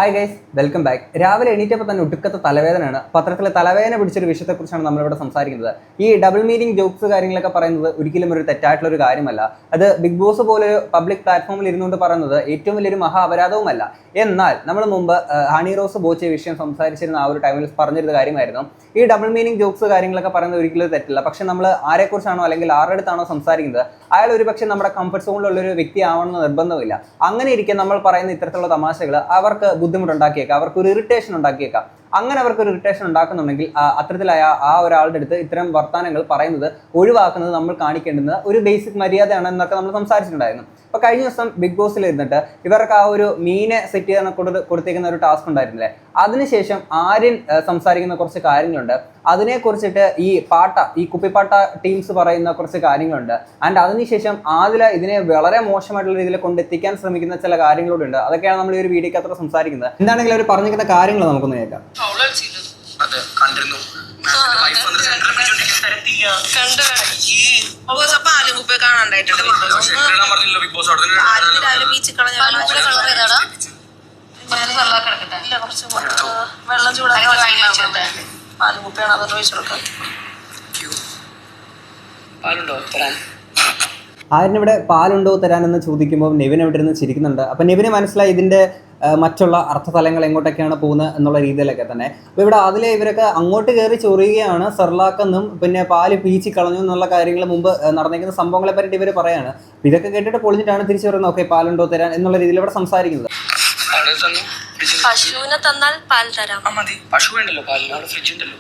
Hi guys, welcome back. രാവിലെ എണീറ്റപ്പോൾ തന്നെ ഒടുക്കത്തെ തലവേദനയാണ്. പത്രത്തിലെ തലവേദന പിടിച്ചൊരു വിഷയത്തെക്കുറിച്ചാണ് നമ്മളിവിടെ സംസാരിക്കുന്നത്. ഈ ഡബിൾ മീനിങ് ജോക്സ് കാര്യങ്ങളൊക്കെ പറയുന്നത് ഒരിക്കലും ഒരു തെറ്റായിട്ടുള്ള ഒരു കാര്യമല്ല. അത് ബിഗ് ബോസ് പോലെ ഒരു പബ്ലിക് പ്ലാറ്റ്ഫോമിൽ ഇരുന്നുകൊണ്ട് പറയുന്നത് ഏറ്റവും വലിയൊരു മഹാ അപരാധവുമല്ല. എന്നാൽ നമ്മൾ മുമ്പ് ഹണി റോസ് ബോച്ചെ വിഷയം സംസാരിച്ചിരുന്ന ആ ഒരു ടൈമിൽ പറഞ്ഞിരുന്ന കാര്യമായിരുന്നു, ഈ ഡബിൾ മീനിങ് ജോക്സ് കാര്യങ്ങളൊക്കെ പറയുന്നത് ഒരിക്കലും തെറ്റില്ല. പക്ഷെ നമ്മൾ ആരെക്കുറിച്ചാണോ അല്ലെങ്കിൽ ആരുടെ അടുത്താണോ സംസാരിക്കുന്നത് അയാൾ ഒരു പക്ഷേ നമ്മുടെ കംഫർട്ട് സോണിലുള്ളൊരു വ്യക്തി ആവണമെന്ന് നിർബന്ധമില്ല. അങ്ങനെ ഇരിക്കെ നമ്മൾ പറയുന്ന ഇത്തരത്തിലുള്ള തമാശകൾ അവർക്ക് ബുദ്ധിമുട്ടുണ്ടാക്കിയേക്കാം, അവർക്കൊരു ഇറിറ്റേഷൻ ഉണ്ടാക്കിയേക്കാം. അങ്ങനെ അവർക്കൊരു ഇറിറ്റേഷൻ ഉണ്ടാക്കുന്നുണ്ടെങ്കിൽ അത്തരത്തിലായ ആ ഒരാളുടെ അടുത്ത് ഇത്തരം വർത്തമാനങ്ങൾ പറയുന്നത് ഒഴിവാക്കുന്നത് നമ്മൾ കാണിക്കേണ്ടുന്ന ഒരു ബേസിക് മര്യാദയാണ് എന്നൊക്കെ നമ്മൾ സംസാരിച്ചിട്ടുണ്ടായിരുന്നു. അപ്പോൾ കഴിഞ്ഞ ദിവസം ബിഗ് ബോസിൽ ഇരുന്നിട്ട് ഇവർക്ക് ആ ഒരു മീനെ സെറ്റ് ചെയ്യാൻ കൊടുത്തേക്കുന്ന ഒരു ടാസ്ക് ഉണ്ടായിരുന്നില്ലേ, അതിനുശേഷം ആര്യൻ സംസാരിക്കുന്ന കുറച്ച് കാര്യങ്ങളുണ്ട്. അതിനെക്കുറിച്ചിട്ട് ഈ കുപ്പിപ്പാട്ട ടീംസ് പറയുന്ന കുറച്ച് കാര്യങ്ങളുണ്ട്. ആൻഡ് അതിനുശേഷം ആദില ഇതിനെ വളരെ മോശമായിട്ടുള്ള രീതിയിൽ കൊണ്ടെത്തിക്കാൻ ശ്രമിക്കുന്ന ചില കാര്യങ്ങളോടുണ്ട്. അതൊക്കെയാണ് നമ്മൾ ഈ ഒരു വീഡിയോക്ക് അത്ര സംസാരിക്കുന്നത്. എന്താണെങ്കിലും അവർ പറഞ്ഞിരിക്കുന്ന കാര്യങ്ങൾ നമുക്കൊന്ന് കേൾക്കാം. വെള്ളം ചൂടാക്കി പാലും കുപ്പിയാണ്, അതൊന്ന് ഒഴിച്ചു കൊടുക്കാം. ആര്യനിവിടെ പാലുണ്ടോ തരാനെന്ന് ചോദിക്കുമ്പോൾ നെവിൻ അവിടെ ഇരുന്ന് ചിരിക്കുന്നുണ്ട്. അപ്പം നെവിന് മനസ്സിലായി ഇതിൻ്റെ മറ്റുള്ള അർത്ഥതലങ്ങൾ എങ്ങോട്ടൊക്കെയാണ് പോകുന്നത് എന്നുള്ള രീതിയിലൊക്കെ തന്നെ. അപ്പോൾ ഇവിടെ അതിലെ ഇവരൊക്കെ അങ്ങോട്ട് കയറി ചൊറിയുകയാണ്, സെർലാക്കെന്നും പിന്നെ പാല് പീച്ചി കളഞ്ഞു എന്നുള്ള കാര്യങ്ങൾ മുമ്പ് നടന്നിരിക്കുന്ന സംഭവങ്ങളെ പറ്റിയിട്ട് ഇവർ പറയാണ്. ഇതൊക്കെ കേട്ടിട്ട് പൊളിഞ്ഞിട്ടാണ് തിരിച്ചു പറയുന്നത്, ഓക്കെ പാലുണ്ടോ തരാൻ എന്നുള്ള രീതിയിൽ ഇവിടെ സംസാരിക്കുന്നത്. പശുവിനെ തന്നാൽ പാൽ തരാം. പശു വേണ്ടല്ലോ, പാലിന് ഫ്രിഡ്ജ് ഉണ്ടല്ലോ.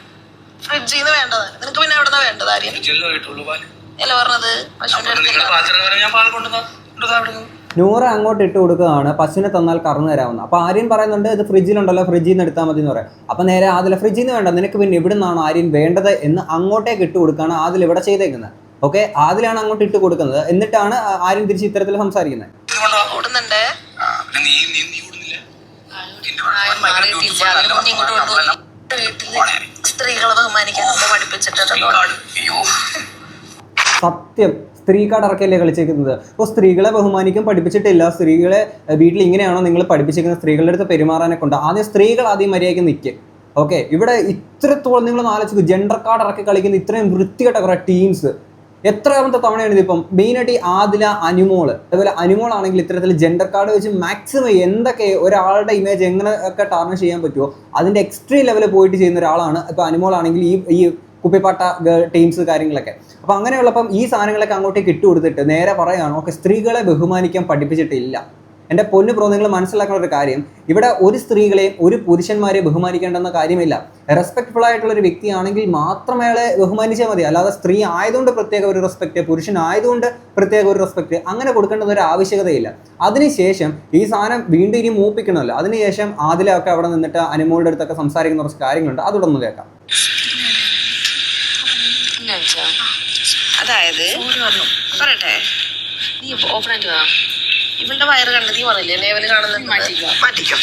ഫ്രിഡ്ജിൽ നിന്ന് വേണ്ടത് നിനക്ക്, പിന്നെ എവിടെ വേണ്ടത്? ആര്യം അല്ല പറഞ്ഞത് നൂറ അങ്ങോട്ട് ഇട്ട് കൊടുക്കുകയാണ്, പശുവിനെ തന്നാൽ കറന്നു തരാമെന്ന്. അപ്പോൾ ആര്യൻ പറയുന്നുണ്ട് ഇത് ഫ്രിഡ്ജിലുണ്ടല്ലോ, ഫ്രിഡ്ജിൽ നിന്ന് എടുത്താൽ മതി എന്ന് പറയാം. അപ്പം നേരെ ആദില ഫ്രിഡ്ജിൽ നിന്ന് വേണ്ട, നിനക്ക് പിന്നെ എവിടെ നിന്നാണോ ആര്യൻ വേണ്ടത് എന്ന് അങ്ങോട്ടേക്ക് ഇട്ട് കൊടുക്കുകയാണ് ആദിൽ ഇവിടെ ചെയ്തേക്കുന്നത്. ഓക്കെ, ആദിലാണ് അങ്ങോട്ട് ഇട്ട് കൊടുക്കുന്നത്, എന്നിട്ടാണ് ആര്യൻ തിരിച്ച് ഇത്തരത്തിൽ സംസാരിക്കുന്നത്. സ്ത്രീകളെ ബഹുമാനിക്കാൻ പഠിപ്പിച്ചിട്ടുണ്ട്. സത്യം, സ്ത്രീ കാർഡ് ഇറക്കിയല്ലേ കളിച്ചേക്കുന്നത്. അപ്പോൾ സ്ത്രീകളെ ബഹുമാനിക്കാൻ പഠിപ്പിച്ചിട്ടില്ല. സ്ത്രീകളെ വീട്ടിൽ ഇങ്ങനെയാണോ നിങ്ങൾ പഠിപ്പിച്ചിരിക്കുന്നത്, സ്ത്രീകളുടെ അടുത്ത് പെരുമാറാനെ കൊണ്ട് ആദ്യം സ്ത്രീകൾ ആദ്യം മര്യാദയ്ക്ക് നിൽക്കും. ഓക്കെ, ഇവിടെ ഇത്രത്തോളം നിങ്ങൾ ആലോചിക്കും, ജെൻഡർ കാർഡ് ഇറക്കി കളിക്കുന്ന ഇത്രയും വൃത്തികെട്ട കുറേ ടീംസ് എത്രാമത്തെ തവണയാണ് ഇതിപ്പം. മെയിനായിട്ട് ഈ ആദില, അനുമോള്, അതുപോലെ അനുമോൾ ആണെങ്കിൽ ഇത്തരത്തിൽ ജെൻഡർ കാർഡ് വെച്ച് മാക്സിമം എന്തൊക്കെ ഒരാളുടെ ഇമേജ് എങ്ങനെയൊക്കെ ടാർണിഷ് ചെയ്യാൻ പറ്റുമോ അതിൻ്റെ എക്സ്ട്രീം ലെവലിൽ പോയിട്ട് ചെയ്യുന്ന ഒരാളാണ്. ഇപ്പോൾ അനുമോൾ ആണെങ്കിൽ ഈ കുപ്പിപ്പാട്ട ടീംസ് കാര്യങ്ങളൊക്കെ. അപ്പോൾ അങ്ങനെയുള്ളപ്പം ഈ സാധനങ്ങളൊക്കെ അങ്ങോട്ടേക്ക് ഇട്ട് കൊടുത്തിട്ട് നേരെ പറയുകയാണ്, ഓക്കെ സ്ത്രീകളെ ബഹുമാനിക്കാൻ പഠിപ്പിച്ചിട്ടില്ല. എൻ്റെ പൊന്നു പ്രോ, നിങ്ങൾ മനസ്സിലാക്കുന്ന ഒരു കാര്യം, ഇവിടെ ഒരു സ്ത്രീകളെയും ഒരു പുരുഷന്മാരെ ബഹുമാനിക്കേണ്ടെന്ന കാര്യമില്ല. റെസ്പെക്ട്ഫുൾ ആയിട്ടുള്ള ഒരു വ്യക്തിയാണെങ്കിൽ മാത്രം അയാളെ ബഹുമാനിച്ചാൽ മതി. അല്ലാതെ സ്ത്രീ ആയതുകൊണ്ട് പ്രത്യേക ഒരു റെസ്പെക്ട്, പുരുഷനായതുകൊണ്ട് പ്രത്യേക ഒരു റെസ്പെക്ട് അങ്ങനെ കൊടുക്കേണ്ടത് ഒരു ആവശ്യകതയില്ല. അതിനുശേഷം ഈ സാധനം വീണ്ടും ഇനി മൂപ്പിക്കണമല്ലോ. അതിനുശേഷം ആദിലൊക്കെ അവിടെ നിന്നിട്ട് അനുമോളുടെ അടുത്തൊക്കെ സംസാരിക്കുന്ന കുറച്ച് കാര്യങ്ങളുണ്ട്, അതോടെ ഒന്ന് കേൾക്കാം. അതായത് പറയട്ടെ, നീ ഓപ്പണായിട്ട് വാ. ഇവളുടെ വയറ് കണ്ട് നീ പറഞ്ഞില്ലേ ലേവല് കാണുന്നത് മാറ്റിക്കും.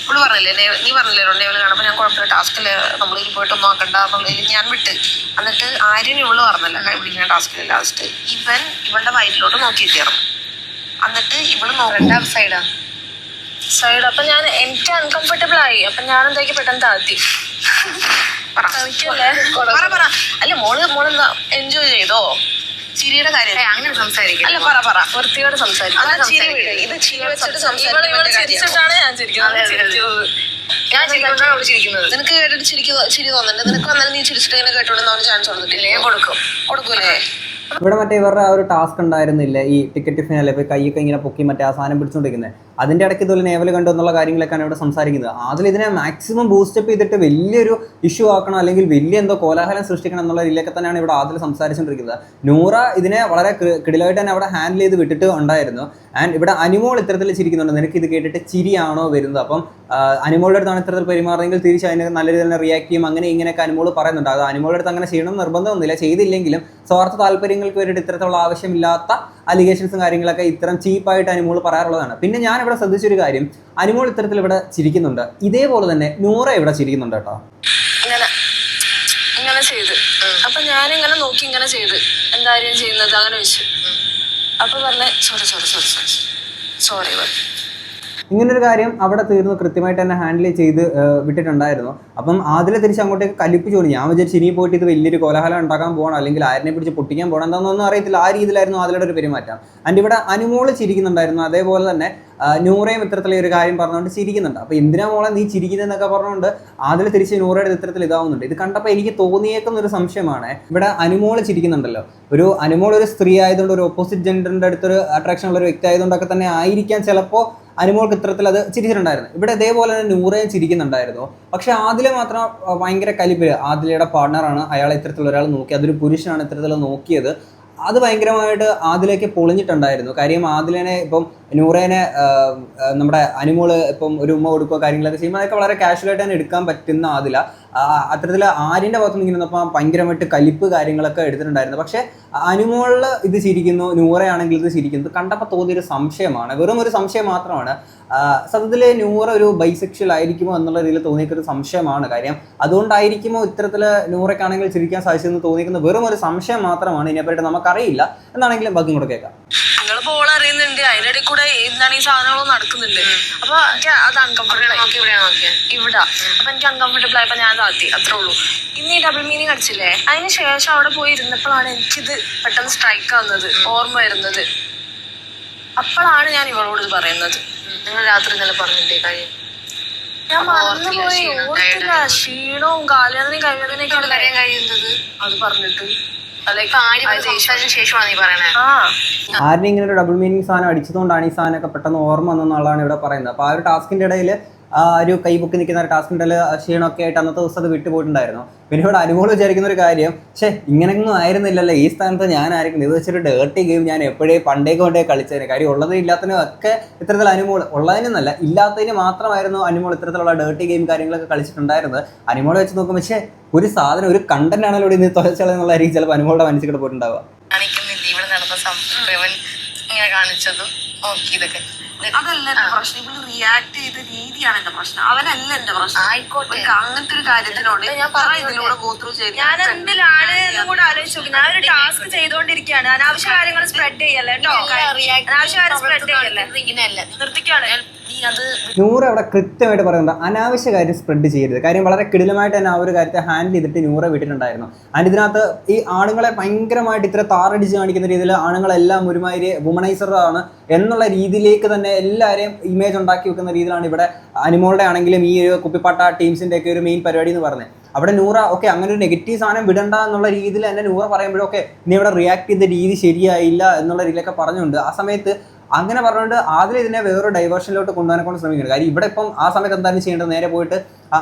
ഇവള് പറഞ്ഞില്ലേ നീ പറഞ്ഞില്ലേ ലേവല് കാണുമ്പോൾ ഞാൻ കുഴപ്പമില്ല, ടാസ്കില് നമ്മളിൽ പോയിട്ടൊന്നും നോക്കണ്ട എന്നുള്ളതിൽ ഞാൻ വിട്ട്. എന്നിട്ട് ആരും ഇവള് പറഞ്ഞല്ല വിളിക്കുന്ന ടാസ്കില് ലാസ്റ്റ് ഇവളുടെ വയറ്റിലോട്ട് നോക്കി കയറും. എന്നിട്ട് ഇവള് നോക്കണ്ട സൈഡ്. അപ്പൊ ഞാൻ എനിക്ക് അൺകംഫർട്ടബിൾ ആയി. അപ്പൊ ഞാൻ എന്താക്കി പെട്ടെന്ന് താഴ്ത്തി. അല്ല മോള് എൻജോയ് ചെയ്തോ? ചിരിയുടെ കാര്യം അങ്ങനെ സംസാരിക്കും. അല്ല പറ വൃത്തിയോട് സംസാരിക്കും. ഇത് ചിരി വെച്ചിട്ട് സംസാരിച്ചിട്ടാണ് ഞാൻ ചിരിക്കുന്നത്. ഞാൻ ചിരിക്കുന്നത് നിനക്ക് കേട്ടിട്ട് ചിരി തോന്നുന്നുണ്ട്. നിനക്ക് വന്നാലും നീ ചിരിച്ചിട്ട് ഇങ്ങനെ കേട്ടോണ്ടെന്ന് അവന് ചാൻസ് കൊടുത്തിട്ടില്ലേ? കൊടുക്കൂലേ? ഇവിടെ മറ്റേ ഇവരുടെ ആ ഒരു ടാസ്ക് ഉണ്ടായിരുന്നില്ല, ഈ ടിക്കറ്റ് ഫിനാലെ പോയി കൈയൊക്കെ ഇങ്ങനെ പൊക്കി മറ്റേ ആ സാധനം പിടിച്ചുകൊണ്ടിരിക്കുന്നത്. അതിൻ്റെ ഇടയ്ക്ക് ഇതുപോലെ നേവൽ കണ്ടു എന്നുള്ള കാര്യങ്ങളൊക്കെയാണ് ഇവിടെ സംസാരിക്കുന്നത്. അതിൽ ഇതിനെ മാക്സിമം ബൂസ്റ്റപ്പ് ചെയ്തിട്ട് വലിയൊരു ഇഷ്യൂ ആക്കണം, അല്ലെങ്കിൽ വലിയ എന്തോ കോലാഹലം സൃഷ്ടിക്കണം എന്നുള്ള രീതിയിലൊക്കെ തന്നെയാണ് ഇവിടെ ആദിൽ സംസാരിച്ചുകൊണ്ടിരിക്കുന്നത്. നൂറ ഇതിനെ വളരെ കിടിലായിട്ട് തന്നെ അവിടെ ഹാൻഡിൽ ചെയ്ത് വിട്ടിട്ട് ഉണ്ടായിരുന്നു. ആൻഡ് ഇവിടെ അനുമോൾ ഇത്തരത്തിൽ ചിരിക്കുന്നുണ്ട്. നിനക്ക് ഇത് കേട്ടിട്ട് ചിരിയാണോ വരുന്നത്? അപ്പം അനുമോളുടെ അടുത്താണ് ഇത്തരത്തിൽ പെരുമാറുന്നെങ്കിൽ തിരിച്ച് അതിന് നല്ല രീതിയിൽ തന്നെ റിയാക്ട് ചെയ്യും. അങ്ങനെ ഇങ്ങനെയൊക്കെ അനുമോൾ പറയുന്നുണ്ട്. അത് അനുമോളുടെ അടുത്ത് അങ്ങനെ ചെയ്യണം നിർബന്ധമൊന്നുമില്ല, ചെയ്തില്ലെങ്കിലും സ്വാർത്ഥ താല്പര്യങ്ങൾക്ക് വേണ്ടിയിട്ട് ഇത്തരത്തിലുള്ള ആവശ്യമില്ലാത്ത അലിഗേഷൻസും കാര്യങ്ങളൊക്കെ ഇത്തരം ചീപ്പായിട്ട് അനുമോൾ പറയാറുള്ളതാണ്. പിന്നെ ഞാൻ ഇവിടെ ശ്രദ്ധിച്ചൊരു കാര്യം, അനുമോൾ ഇത്തരത്തിൽ ഇവിടെ ചിരിക്കുന്നുണ്ട്, ഇതേപോലെ തന്നെ നൂറ ഇവിടെ ചിരിക്കുന്നുണ്ട് കേട്ടോ. ഇങ്ങനെ ചെയ്ത് അപ്പൊ ഞാനിങ്ങനെ നോക്കി ഇങ്ങനെ ചെയ്ത് എന്തായാലും ചെയ്യുന്നത് അങ്ങനെ വെച്ചു. അപ്പൊ പറഞ്ഞ സോറി ഇങ്ങനൊരു കാര്യം അവിടെ തീർന്നു കൃത്യമായിട്ട് തന്നെ ഹാൻഡിൽ ചെയ്ത് വിട്ടിട്ടുണ്ടായിരുന്നു. അപ്പം ആദില തിരിച്ച് അങ്ങോട്ടേക്ക് കലിപ്പിച്ചു കൊണ്ട് ഞാൻ വിചാരിച്ചു ഇനി പോയിട്ട് ഇത് വലിയൊരു കോലാഹലം ഉണ്ടാക്കാൻ പോകണം, അല്ലെങ്കിൽ ആരിനെ പിടിച്ച് പൊട്ടിക്കാൻ പോകണം, എന്താണെന്നൊന്നും അറിയത്തില്ല. ആ രീതിയിലായിരുന്നു ആദിലയുടെ ഒരു പെരുമാറ്റം. ആൻഡ് ഇവിടെ അനുമോള് ചിരിക്കുന്നുണ്ടായിരുന്നു. അതേപോലെ തന്നെ നൂറയും ഇത്തരത്തിലെ ഒരു കാര്യം പറഞ്ഞുകൊണ്ട് ചിരിക്കുന്നുണ്ട്. അപ്പോൾ എന്തിനാ മോളെ നീ ചിരിക്കുന്നതെന്നൊക്കെ പറഞ്ഞുകൊണ്ട് ആദില തിരിച്ച് നൂറയുടെ ഇത്തരത്തിൽ ഇതാവുന്നുണ്ട്. ഇത് കണ്ടപ്പോൾ എനിക്ക് തോന്നിയേക്കുന്ന ഒരു സംശയമാണ്, ഇവിടെ അനുമോള് ചിരിക്കുന്നുണ്ടല്ലോ, അനുമോൾ ഒരു സ്ത്രീ ആയതുകൊണ്ട്, ഒരു ഓപ്പോസിറ്റ് ജെൻഡറിൻ്റെ അടുത്തൊരു അട്രാക്ഷൻ ഉള്ള ഒരു വ്യക്തി ആയതുകൊണ്ടൊക്കെ തന്നെ ആയിരിക്കാം ചിലപ്പോൾ അനുമോൾക്ക് ഇത്തരത്തിൽ അത് ചിരിച്ചിട്ടുണ്ടായിരുന്നു. ഇവിടെ ഇതേപോലെ തന്നെ നൂറയും ചിരിക്കുന്നുണ്ടായിരുന്നു. പക്ഷെ ആദില മാത്രം ഭയങ്കര കലിപ്പില്, ആദിലയുടെ പാർട്ണറാണ്, അയാളെ ഇത്തരത്തിലുള്ള ഒരാൾ നോക്കി, അതൊരു പുരുഷനാണ് ഇത്തരത്തിൽ നോക്കിയത്. അത് ഭയങ്കരമായിട്ട് ആദിലേക്ക് പൊളിഞ്ഞിട്ടുണ്ടായിരുന്നു. കാര്യം ആദിലനെ ഇപ്പം നൂറേനെ നമ്മുടെ അനുമോള് ഇപ്പം ഒരു ഉമ്മ കൊടുക്കുക കാര്യങ്ങളൊക്കെ ചെയ്യുമ്പോൾ അതൊക്കെ വളരെ കാഷ്വലായിട്ട് തന്നെ എടുക്കാൻ പറ്റുന്ന ആദില അത്തരത്തിൽ ആര്യൻ്റെ ഭാഗത്തുനിന്ന് ഇങ്ങനെ വന്നപ്പോൾ ഭയങ്കരമായിട്ട് കലിപ്പ് കാര്യങ്ങളൊക്കെ എടുത്തിട്ടുണ്ടായിരുന്നു. പക്ഷേ അനുമോളിൽ ഇത് ചിരിക്കുന്നു, നൂറയാണെങ്കിൽ ഇത് ചിരിക്കുന്നു. ഇത് കണ്ടപ്പോൾ തോന്നിയൊരു സംശയമാണ്, വെറും ഒരു സംശയം മാത്രമാണ്. സത്യത്തിൽ നൂറ ഒരു ബൈസെക്ഷൽ ആയിരിക്കുമോ എന്നുള്ള രീതിയിൽ തോന്നിയൊരു സംശയമാണ്. കാര്യം അതുകൊണ്ടായിരിക്കുമോ ഇത്തരത്തിൽ നൂറയ്ക്കാണെങ്കിൽ ചിരിക്കാൻ സാധിച്ചതെന്ന് തോന്നിക്കുന്ന വെറും ഒരു സംശയം മാത്രമാണ്. ഇതിനെപ്പറ്റി നമുക്കറിയില്ല. എന്നാണെങ്കിലും ബാക്കി കൂടെ കേൾക്കാം. നിങ്ങൾ ബോൾ അറിയുന്നുണ്ട്, അതിനിടയിൽ കൂടെ എന്താണ് ഈ സാധനങ്ങളൊന്നും നടക്കുന്നുണ്ട്. അപ്പൊ അത് അൺകംഫർട്ടബിൾ ആക്കി. ഇവിടെ അപ്പൊ എനിക്ക് അൺകംഫർട്ടബിൾ ആയപ്പോ ഞാൻ താത്തി, അത്രേ ഉള്ളൂ. ഇന്ന് ഈ ഡബിൾ മീനിങ് അടിച്ചില്ലേ, അതിന് ശേഷം അവിടെ പോയി ഇരുന്നപ്പോഴാണ് എനിക്കിത് പെട്ടെന്ന് സ്ട്രൈക്ക് ആവുന്നത്, ഓർമ്മ വരുന്നത്. അപ്പോഴാണ് ഞാൻ ഇവളോട് ഇത് പറയുന്നത്. നിങ്ങൾ രാത്രി ഇന്നലെ പറഞ്ഞിട്ടേ കാര്യം ഞാൻ മറന്നുപോയി, ഓർത്തില്ല. ക്ഷീണവും കാലുവേദനയും കൈവേദനയൊക്കെയാണ് കഴിയുന്നത് അത് പറഞ്ഞിട്ട്. ആരിനെ ഇങ്ങനെ ഒരു ഡബിൾ മീനിങ് സാധനം അടിച്ചതുകൊണ്ടാണ് ഈ സാധനമൊക്കെ പെട്ടെന്ന് ഓർമ്മ വന്നെന്നുള്ളതാണ് ഇവിടെ പറയുന്നത്. അപ്പോൾ ആ ഒരു ടാസ്കിൻ്റെ ഇടയിൽ ഒരു കൈബുക്ക് നിൽക്കുന്ന ഒരു ടാസ്കിൻ്റെ ഇടയിൽ ക്ഷീണമൊക്കെ ആയിട്ട് അന്നത്തെ ദിവസം അത് വിട്ടുപോയിട്ടുണ്ടായിരുന്നു. പിന്നെ ഇവിടെ അനുമോൾ വിചാരിക്കുന്ന ഒരു കാര്യം, പക്ഷേ ഇങ്ങനെയൊന്നും ആയിരുന്നില്ലല്ലോ, ഈ സ്ഥാനത്ത് ഞാനായിരിക്കും, ഇത് വെച്ചൊരു ഡേർട്ടി ഗെയിം ഞാൻ പണ്ടേ കളിച്ചതിന്. കാര്യം ഉള്ളതിനും ഇല്ലാത്തതിനും ഒക്കെ ഇത്തരത്തിൽ അനുമോൾ, ഉള്ളതിനൊന്നല്ല ഇല്ലാത്തതിന് മാത്രമായിരുന്നു അനുമോൾ ഇത്തരത്തിലുള്ള ഡേർട്ടി ഗെയിം കാര്യങ്ങളൊക്കെ കളിച്ചിട്ടുണ്ടായിരുന്നത്. അനുമോൾ വെച്ച് നോക്കുമ്പോൾ പക്ഷേ ഒരു സാധനം, ഒരു കണ്ടന്റ് ആണല്ലോ ഇവിടെ നിന്ന് തുറച്ചുകളെന്നുള്ളതായിരിക്കും ചിലപ്പോൾ അനുമോളുടെ മനസ്സിൽ പോയിട്ടുണ്ടാവുക. ഇവിടെ നടന്ന സംഭവം ഇങ്ങനെ കാണിച്ചതും ഇതൊക്കെ അതല്ല എന്റെ പ്രശ്നം, ഇവിടെ റിയാക്ട് ചെയ്ത രീതിയാണ് എന്റെ പ്രശ്നം. അവനല്ല എന്റെ പ്രശ്നം. ആയിക്കോട്ടെ, അങ്ങനത്തെ ഒരു കാര്യത്തിനോട് ഞാൻ ഇതിലൂടെ ഗോത്രൂ ചെയ്ത് ഞാൻ എന്തിലാണ് കൂടെ ആലോചിച്ചു. ഞാൻ ഒരു ടാസ്ക് ചെയ്തോണ്ടിരിക്കുകയാണ്, അനാവശ്യ കാര്യങ്ങൾ സ്പ്രെഡ് ചെയ്യല്ലേ കേട്ടോ, അനാവശ്യ കാര്യം സ്പ്രെഡ് ചെയ്യല്ലേ, ഇങ്ങനെയല്ല നിർത്തിക്കാണ്. നൂറ് അവിടെ കൃത്യമായിട്ട് പറയുന്നത് അനാവശ്യ കാര്യം സ്പ്രെഡ് ചെയ്യരുത്. കാര്യം വളരെ കിടിലമായിട്ട് തന്നെ ആ ഒരു കാര്യത്തെ ഹാൻഡിൽ ചെയ്തിട്ട് നൂറ് വിട്ടിട്ടുണ്ടായിരുന്നു. ആൻഡ് ഇതിനകത്ത് ഈ ആണുങ്ങളെ ഭയങ്കരമായിട്ട് ഇത്ര താറടിച്ച് കാണിക്കുന്ന രീതിയിൽ ആണുങ്ങളെല്ലാം ഒരുമാതിരി വുമണൈസറാണ് എന്നുള്ള രീതിയിലേക്ക് തന്നെ എല്ലാവരെയും ഇമേജ് ഉണ്ടാക്കി വെക്കുന്ന രീതിയിലാണ് ഇവിടെ അനുമോളുടെ ആണെങ്കിലും ഈ ഒരു കുപ്പിപ്പാട്ട ടീംസിൻ്റെ ഒക്കെ ഒരു മെയിൻ പരിപാടി എന്ന് പറഞ്ഞത്. അവിടെ നൂറ ഓക്കെ അങ്ങനെ ഒരു നെഗറ്റീവ് സാധനം വിടണ്ട എന്നുള്ള രീതിയിൽ തന്നെ നൂറ പറയുമ്പോഴൊക്കെ നീ ഇവിടെ റിയാക്ട് ചെയ്ത രീതി ശരിയായില്ല എന്നുള്ള രീതിയിലൊക്കെ പറഞ്ഞുകൊണ്ട് ആ സമയത്ത് അങ്ങനെ പറഞ്ഞുകൊണ്ട് ആദ്യം ഇതിനെ വേറൊരു ഡൈവേർഷനിലോട്ട് കൊണ്ടുപോകാനെ കൊണ്ട് ശ്രമിക്കുന്നത്. കാര്യം ഇവിടെ ഇപ്പം ആ സമയത്ത് എന്താണ് ചെയ്യേണ്ടത്, നേരെ പോയിട്ട്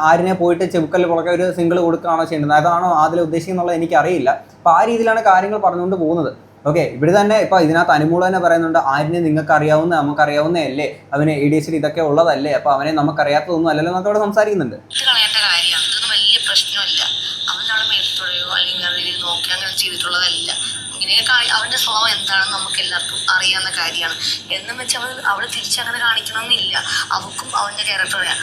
ആരിനെ പോയിട്ട് ചെവുക്കല്ല് പുളക്കെ ഒരു സിംഗിൾ കൊടുക്കുകയാണോ ചെയ്യേണ്ടത്, അതാണോ ആദ്യം ഉദ്ദേശിക്കുന്നുള്ളത് എനിക്കറിയില്ല. അപ്പോൾ ആ രീതിയിലാണ് കാര്യങ്ങൾ പറഞ്ഞുകൊണ്ട് പോകുന്നത്. ഓക്കെ, ഇവിടെ തന്നെ ഇപ്പോൾ ഇതിനകത്ത് അനുമോൾ തന്നെ പറയുന്നുണ്ട്, ആരിനെ നിങ്ങൾക്ക് അറിയാവുന്ന നമുക്കറിയാവുന്നതല്ലേ, അവന് ADHD ഇതൊക്കെ ഉള്ളതല്ലേ, അപ്പോൾ അവനെ നമുക്കറിയാത്തതൊന്നും അല്ലല്ലോ എന്നൊക്കെ അവിടെ സംസാരിക്കുന്നുണ്ട്. അവന്റെ സ്വഭാവം എന്താണെന്ന് നമുക്ക് എല്ലാവർക്കും അറിയാവുന്ന കാര്യമാണ്. എന്നും വെച്ച് അവള് തിരിച്ചങ്ങനെ കാണിക്കണമെന്നില്ല. അവൾക്കും അവന്റെ ക്യാരക്ടർ അറിയാം.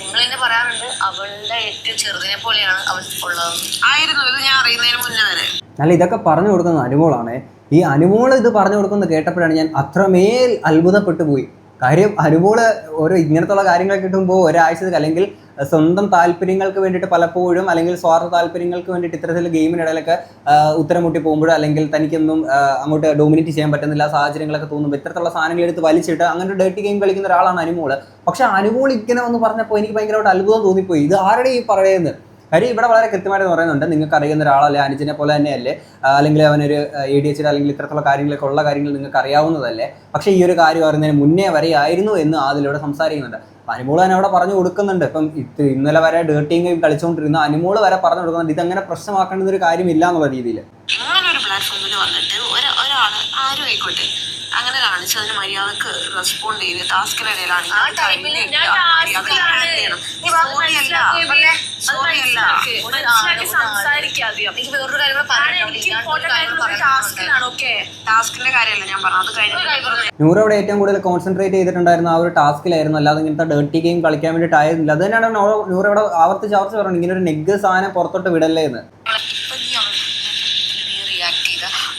നിങ്ങൾ തന്നെ പറയാറുണ്ട് അവളുടെ ഏറ്റവും ചെറുതിനെ പോലെയാണ് അവൾ ഉള്ളത് ആയിരുന്നു. ഇത് ഞാൻ അറിയുന്നതിന് മുന്നേ വരെ അല്ല, ഇതൊക്കെ പറഞ്ഞു കൊടുക്കുന്ന അനുമോളാണ്. ഈ അനുമോൾ ഇത് പറഞ്ഞു കൊടുക്കുന്നത് കേട്ടപ്പോഴാണ് ഞാൻ അത്രമേൽ അത്ഭുതപ്പെട്ടു പോയി. കാര്യം അനുമോള് ഓരോ ഇങ്ങനത്തുള്ള കാര്യങ്ങളൊക്കെ കിട്ടുമ്പോൾ ഒരാഴ്ചക്ക് അല്ലെങ്കിൽ സ്വന്തം താല്പര്യങ്ങൾക്ക് വേണ്ടിയിട്ട് പലപ്പോഴും അല്ലെങ്കിൽ സ്വാർത്ഥ താല്പര്യങ്ങൾക്ക് വേണ്ടിയിട്ട് ഇത്തരത്തിൽ ഗെയിമിനിടയിലൊക്കെ ഉത്തരം മുട്ടി പോകുമ്പോഴോ അല്ലെങ്കിൽ തനിക്കൊന്നും അങ്ങോട്ട് ഡോമിനേറ്റ് ചെയ്യാൻ പറ്റുന്നില്ല സാഹചര്യങ്ങളൊക്കെ തോന്നുമ്പോൾ ഇത്തരത്തിലുള്ള സാധനങ്ങൾ എടുത്ത് വലിച്ചിട്ട് അങ്ങനെ ഒരു ഡേർട്ടി ഗെയിം കളിക്കുന്ന ഒരാളാണ് അനുമോള്. പക്ഷെ അനുമോൾ ഇങ്ങനെ ഒന്ന് പറഞ്ഞപ്പോൾ എനിക്ക് ഭയങ്കരമായിട്ട് അത്ഭുതം തോന്നിപ്പോയി. ഇത് ആരുടെ ഈ പറയുന്നത്? കാര്യം ഇവിടെ വളരെ കൃത്യമായിട്ട് പറയുന്നുണ്ട്, നിങ്ങൾക്ക് അറിയുന്ന ഒരാളല്ലേ, അനുജനെ പോലെ തന്നെയല്ലേ, അല്ലെങ്കിൽ അവനൊരു ADHD അല്ലെങ്കിൽ ഇത്തരത്തിലുള്ള കാര്യങ്ങളൊക്കെ ഉള്ള കാര്യങ്ങൾ നിങ്ങൾക്ക് അറിയാവുന്നതല്ലേ, പക്ഷേ ഈ ഒരു കാര്യം അറിയുന്നതിന് മുന്നേ വരെ ആയിരുന്നു എന്ന് അതിലൂടെ സംസാരിക്കുന്നുണ്ട്. അനുമോൾ തന്നെ അവിടെ പറഞ്ഞു കൊടുക്കുന്നുണ്ട്. ഇപ്പം ഇന്നലെ വരെ ഡേർട്ടിങ് ഗെയിം കളിച്ചുകൊണ്ടിരുന്ന അനുമോൾ വരെ പറഞ്ഞു കൊടുക്കുന്നുണ്ട് ഇതങ്ങനെ പ്രശ്നമാക്കേണ്ട ഒരു കാര്യമില്ല എന്നുള്ള രീതിയിൽ. ഇങ്ങനെ ഒരു പ്ലാറ്റ്ഫോമിൽ വന്നിട്ട് ഒരാൾ ആരും ആയിക്കോട്ടെ അങ്ങനെ കാണിച്ച് അതിന് മര്യാദക്ക് റെസ്പോണ്ട് ചെയ്ത് ടാസ്കിനിടയിലാണ് ടാസ്കിന്റെ കാര്യമല്ല ഞാൻ പറഞ്ഞത്. നൂറ് അവിടെ ഏറ്റവും കൂടുതൽ കോൺസെൻട്രേറ്റ് ചെയ്തിട്ടുണ്ടായിരുന്ന ആ ഒരു ടാസ്കിലായിരുന്നു, അല്ലാതെ ഇങ്ങനത്തെ ഡേർട്ടി ഗെയിം കളിക്കാൻ വേണ്ടിയിട്ടായിരുന്നില്ല. അത് തന്നെയാണ് നൂറ് ഇവിടെ ആവർത്തിച്ച് പറഞ്ഞു ഇങ്ങനെ ഒരു നെഗ് സാധനം പുറത്തോട്ട് വിടല്ലേ എന്ന്.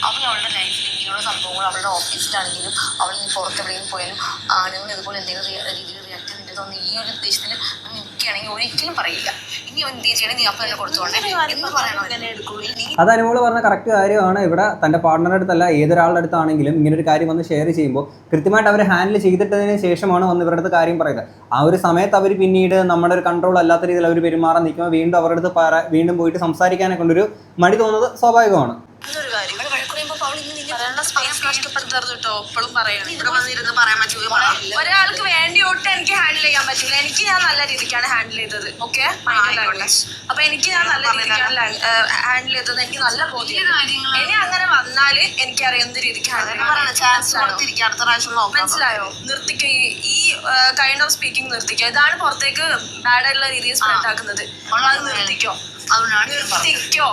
അവളുടെ ലൈഫിൽ ഇങ്ങനെയുള്ള സംഭവങ്ങൾ അവളുടെ ഓഫീസിൽ വെച്ചിട്ടാണെങ്കിലും അവൾ നീ പുറത്തെവിടെയും പോയാലും ആണുങ്ങൾ ഇതുപോലെ എന്തെങ്കിലും രീതിയിൽ റിയാക്ട് ചെയ്തിട്ടൊന്നും ഈ ഒരു ഉദ്ദേശത്തിൽ നിൽക്കുകയാണെങ്കിൽ ഒരിക്കലും പറയില്ല. ഇനി എന്ത് ചെയ്യണേ നീ അപ്പം തന്നെ കൊടുത്തോണ്ടേ എന്ന് പറയണോ എന്നെ എടുക്കുള്ളൂ. അത് അനുമോള് പറഞ്ഞ കറക്റ്റ് കാര്യമാണ്. ഇവിടെ തൻ്റെ പാർട്ണറുടെ അടുത്തല്ല ഏതൊരാളുടെ അടുത്താണെങ്കിലും ഇങ്ങനെ ഒരു കാര്യം വന്ന് ഷെയർ ചെയ്യുമ്പോൾ കൃത്യമായിട്ട് അവർ ഹാൻഡിൽ ചെയ്തിട്ടതിന് ശേഷമാണ് വന്ന് ഇവരുടെ അടുത്ത് കാര്യം പറയുന്നത്. ആ ഒരു സമയത്ത് അവർ പിന്നീട് നമ്മുടെ ഒരു കൺട്രോൾ അല്ലാത്ത രീതിയിൽ അവർ പെരുമാറാൻ നിൽക്കുമ്പോൾ വീണ്ടും അവരുടെ അടുത്ത് വീണ്ടും പോയിട്ട് സംസാരിക്കാനെ കൊണ്ടൊരു മടി തോന്നുന്നത് സ്വാഭാവികമാണ്. ഇതൊരു കാര്യം സ്പേസ് നഷ്ടപ്പെടുത്തരുത് കേട്ടോ. എപ്പോഴും പറയണം ഇവിടെ വന്നിരുന്ന് പറയാൻ പറ്റൂല. ഒരാൾക്ക് വേണ്ടി ഒട്ടും എനിക്ക് ഹാൻഡിൽ ചെയ്യാൻ പറ്റില്ല. എനിക്ക് ഞാൻ നല്ല രീതിക്കാണ് ഹാൻഡിൽ ചെയ്തത്. ഓക്കെ, അപ്പൊ എനിക്ക് ഞാൻ നല്ല രീതിക്കാണ് ഹാൻഡിൽ ചെയ്തത്. എനിക്ക് നല്ല ബോധ്യം. ഇനി അങ്ങനെ വന്നാല് എനിക്കറിയാം എന്ത് രീതിക്ക് മനസ്സിലായോ? നിർത്തിക്കോ ഈ കൈൻഡ് ഓഫ് സ്പീക്കിംഗ് നിർത്തിക്കോ. ഇതാണ് പുറത്തേക്ക് ബാഡ് ആയിട്ടുള്ള രീതിയിൽ സ്പ്രെഡ് ആക്കുന്നത്. അത് നിർത്തിക്കോ, നിർത്തിക്കോ.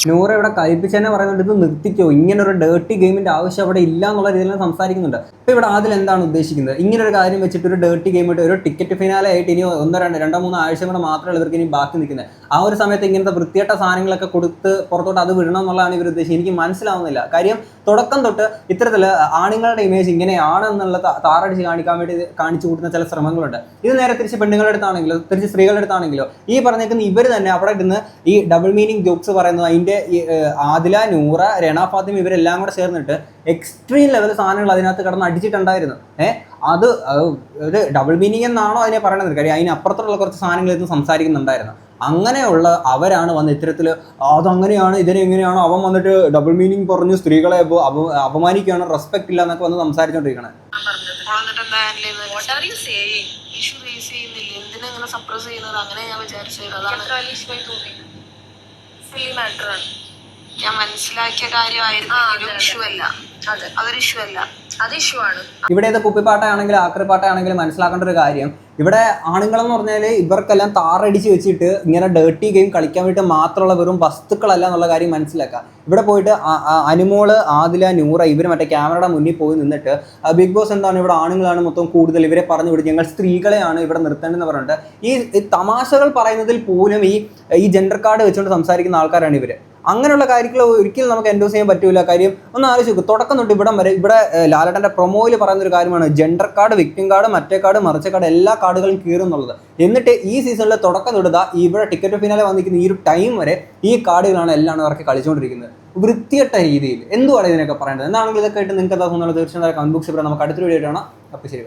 നൂറ് ഇവിടെ കഴിപ്പിച്ചെന്നെ പറയുന്നുണ്ട് ഇത് നിർത്തിക്കോ, ഇങ്ങനെ ഒരു ഡേർട്ടി ഗെയിമിന്റെ ആവശ്യം അവിടെ ഇല്ല എന്നുള്ള രീതിയിൽ സംസാരിക്കുന്നുണ്ട്. അപ്പോൾ ഇവിടെ അതിൽ എന്താണ് ഉദ്ദേശിക്കുന്നത്? ഇങ്ങനെ ഒരു കാര്യം വെച്ചിട്ട് ഒരു ഡേർട്ടി ഗെയിമായിട്ട് ഒരു ടിക്കറ്റ് ഫിനാലെ ആയിട്ട് ഇനി രണ്ടോ മൂന്നോ ആഴ്ച കൂടെ മാത്രമേ ഇവർക്ക് ഇനി ബാക്കി നിൽക്കുന്നത്. ആ ഒരു സമയത്ത് ഇങ്ങനത്തെ വൃത്തികെട്ട സാധനങ്ങളൊക്കെ കൊടുത്ത് പുറത്തോട്ട് അത് വിടണം എന്നുള്ളതാണ് ഇവർ ഉദ്ദേശിച്ചത്. എനിക്ക് മനസ്സിലാവുന്നില്ല. കാര്യം തുടക്കം തൊട്ട് ഇത്തരത്തിൽ ആണുങ്ങളുടെ ഇമേജ് ഇങ്ങനെയാണെന്നുള്ള താറടിച്ച് കാണിക്കാൻ വേണ്ടി കാണിച്ചു കൂട്ടുന്ന ചില ശ്രമങ്ങളുണ്ട്. ഇത് നേരെ തിരിച്ച് പെണ്ണുങ്ങളുടെ അടുത്താണെങ്കിലോ തിരിച്ച് സ്ത്രീകളുടെ അടുത്താണെങ്കിലോ ഈ പറഞ്ഞേക്കുന്ന ഇവർ തന്നെ അവിടെ ഇരുന്ന് ഈ ഡബിൾ മീനിങ് ജോക്സ് പറയുന്നത് അതിൻ്റെ ആദില, നൂറ, രണ ഫാത്തിമ ഇവരെല്ലാം കൂടെ ചേർന്നിട്ട് എക്സ്ട്രീം ലെവൽ സാധനങ്ങൾ അതിനകത്ത് കിടന്ന് അടിച്ചിട്ടുണ്ടായിരുന്നു. അത് ഒരു ഡബിൾ മീനിങ് എന്നാണോ അതിനെ പറയണത്? കാര്യം അതിനപ്പുറത്തുള്ള കുറച്ച് സാധനങ്ങൾ ഇന്ന് സംസാരിക്കുന്നുണ്ടായിരുന്നു. അങ്ങനെയുള്ള അവരാണ് വന്ന് ഇത്തരത്തിൽ അതങ്ങനെയാണ് ഇതിനെങ്ങനെയാണോ അവൻ വന്നിട്ട് ഡബിൾ മീനിങ് പറഞ്ഞു സ്ത്രീകളെ അപമാനിക്കുകയാണ്, റെസ്പെക്ട് ഇല്ല എന്നൊക്കെ വന്ന് സംസാരിച്ചോണ്ടിരിക്കണേ. എന്തിനെങ്ങനെ സപ്രസ് ചെയ്യുന്നത്? അങ്ങനെ ഞാൻ വിചാരിച്ചത് ഞാൻ മനസ്സിലാക്കിയ കാര്യമായിരുന്നു. ഇഷ്യൂ അല്ല, അതൊരു ഇഷ്യൂ അല്ല, അത് ഇഷ്യൂ ആണ്. ഇവിടെ ഇത് കുപ്പിപ്പാട്ടയാണെങ്കിലും ആക്രിപ്പാട്ടയാണെങ്കിലും മനസ്സിലാക്കേണ്ട ഒരു കാര്യം, ഇവിടെ ആണുങ്ങളെന്ന് പറഞ്ഞാൽ ഇവർക്കെല്ലാം താറടിച്ച് വെച്ചിട്ട് ഇങ്ങനെ ഡേർട്ടി ഗെയിം കളിക്കാൻ വേണ്ടി മാത്രമുള്ള വെറും വസ്തുക്കളല്ല എന്നുള്ള കാര്യം മനസ്സിലാക്കുക. ഇവിടെ പോയിട്ട് അനുമോള്, ആദില, നൂറ ഇവർ മറ്റേ ക്യാമറയുടെ മുന്നിൽ പോയി നിന്നിട്ട് ബിഗ് ബോസ് എന്താണ് ഇവിടെ ആണുങ്ങളാണ് മൊത്തം കൂടുതൽ, ഇവരെ പറഞ്ഞു വിടും, ഞങ്ങൾ സ്ത്രീകളെയാണ് ഇവിടെ നിർത്തേണ്ടതെന്ന് പറഞ്ഞിട്ട് ഈ തമാശകൾ പറയുന്നതിൽ പോലും ഈ ജെൻഡർ കാർഡ് വെച്ചുകൊണ്ട് സംസാരിക്കുന്ന ആൾക്കാരാണ് ഇവർ. അങ്ങനെയുള്ള കാര്യങ്ങൾ ഒരിക്കലും നമുക്ക് എൻഡോസ് ചെയ്യാൻ പറ്റില്ല. കാര്യം ഒന്ന് ആലോചിക്കും, തുടക്കം തൊട്ട് ഇവിടം വരെ ഇവിടെ ലാലേട്ടൻ്റെ പ്രൊമോയിൽ പറയുന്ന ഒരു കാര്യമാണ് ജെൻഡർ കാർഡ്, വിക്ടിം കാർഡ്, മറ്റേ കാർഡ്, മറിച്ച കാർഡ് എല്ലാ കാർഡുകളും കീറുന്നുള്ളത്. എന്നിട്ട് ഈ സീസണിൽ തുടക്കം തൊടുക ഇവിടെ ടിക്കറ്റ് ഫിനാലെ വന്നിരിക്കുന്ന ഈ ഒരു ടൈം വരെ ഈ കാർഡുകളാണ് എല്ലാം ഇവർക്ക് കളിച്ചുകൊണ്ടിരിക്കുന്നത് വൃത്തികെട്ട രീതിയിൽ. എന്തുവാണ് ഇതിനൊക്കെ പറയേണ്ടത്? എന്താണെങ്കിലും ഇതൊക്കെ ആയിട്ട് നിങ്ങൾക്ക് എന്താ തോന്നുന്നത്? തീർച്ചയായും കമന്റ് ബോക്സിൽ നമുക്ക് അടുത്തൊരു വീഡിയോ കാണാം. അപ്പോൾ ശരി.